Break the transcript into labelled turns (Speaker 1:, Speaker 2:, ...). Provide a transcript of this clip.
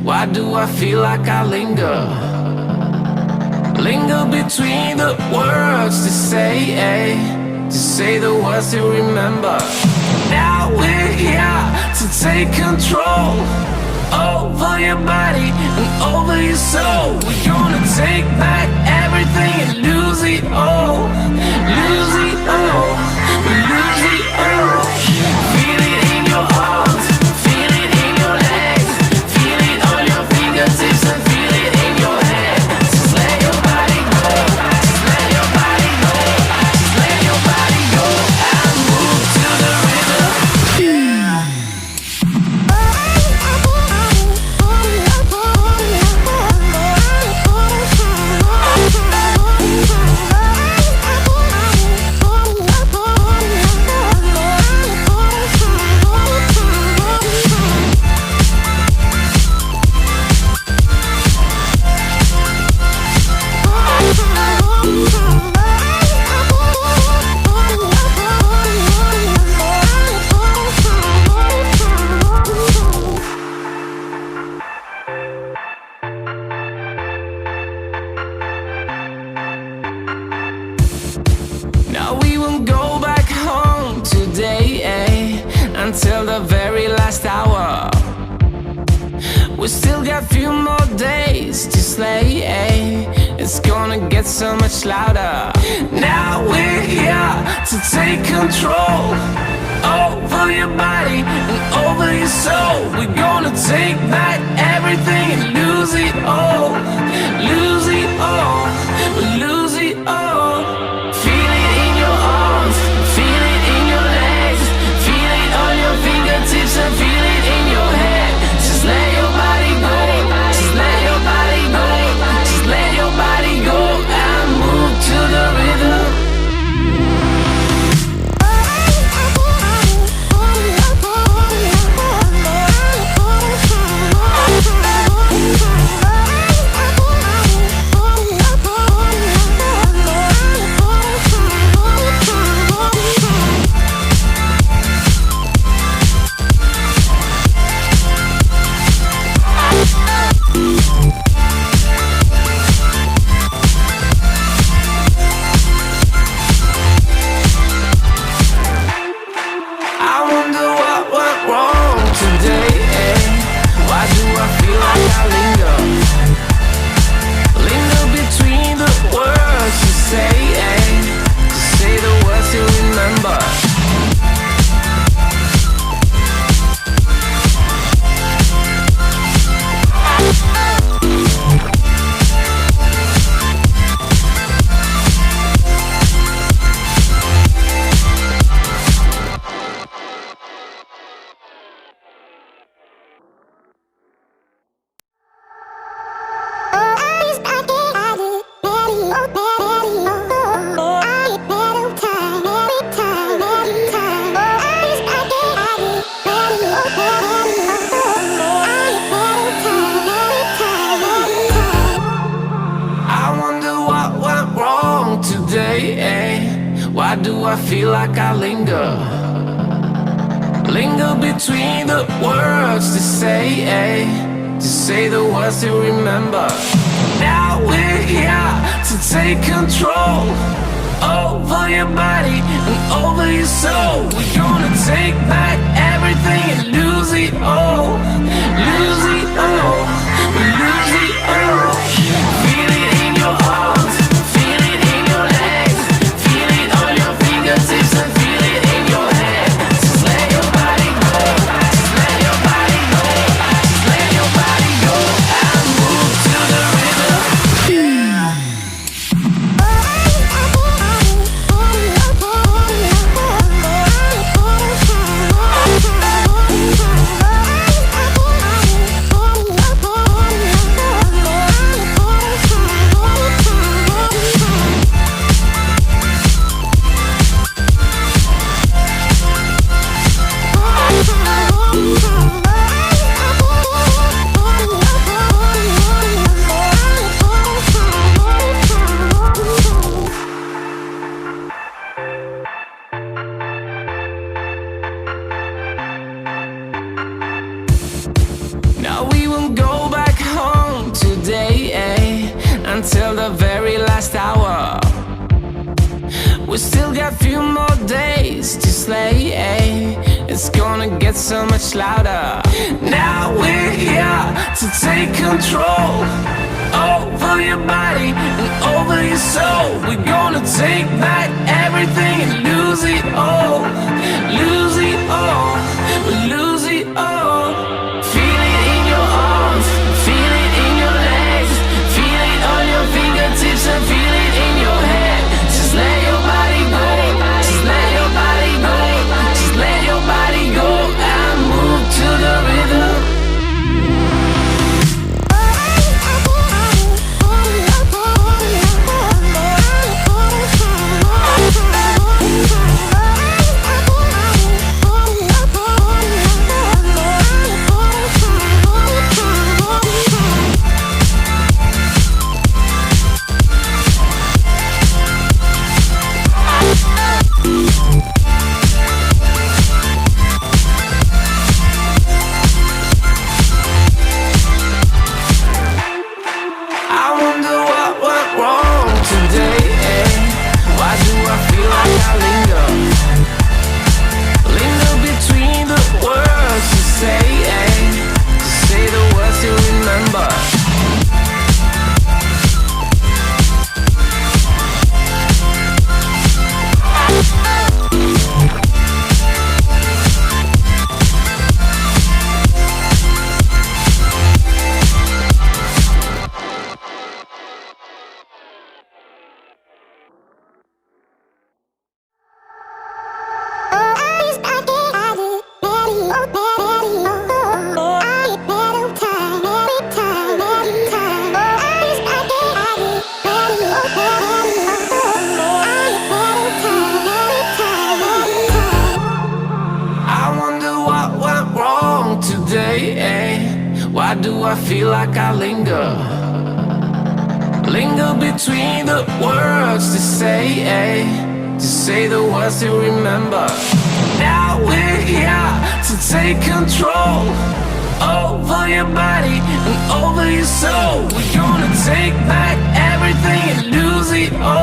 Speaker 1: Why do I feel like I linger? Linger between the words to say the words to remember. Now we're here to take control over your body and over your soul. We're gonna take back everything and lose it all. Lose it all. We lose it all. Feel it in your arms, feel it in your legs, feel it on your fingertips and feel it in your head. Just let your body go, just let your body go, just let your body go and move to the rhythm. Now we won't go back home today, until the very last hour. We still got few more days to slay, it's gonna get so much louder. Now we're here to take control over your body and over your soul. We're gonna take back everything and lose it all. Lose it all, we lose it all. Feel it in your arms, feel it in your legs, feel it on your fingertips and feel it in your head. Just let your body go, just let your body go, just let your body go and move to the rhythm. I wonder what went wrong today, Why do I feel like I linger? Linger between the words you say, to say the words you remember. Why do I feel like I linger? Linger between the words to say the words to remember. Now we're here to take control over your body and over your soul. We're gonna take back everything and lose it all. Lose it all, we lose it all. Feel it in your arms, feel it in your legs, feel it on your fingertips and feel it in your head. Just let your body go, just let your body go, just let your body go and move to the rhythm. Now we won't go back home today, until the very last hour. We still got few more days to slay, it's gonna get so much louder. Now we're here to take control over your body and over your soul. We're gonna take back everything and lose it all. Lose it all, we lose it all. Feel it in your arms, feel it in your legs, feel it on your fingertips and feel it in your head. Just let your body go, just let your body go, just let your body go and move to the rhythm. Why do I feel like I linger? Linger between the words to say the words to remember. Now we're here to take control over your body and over your soul. We're gonna take back everything and lose it all.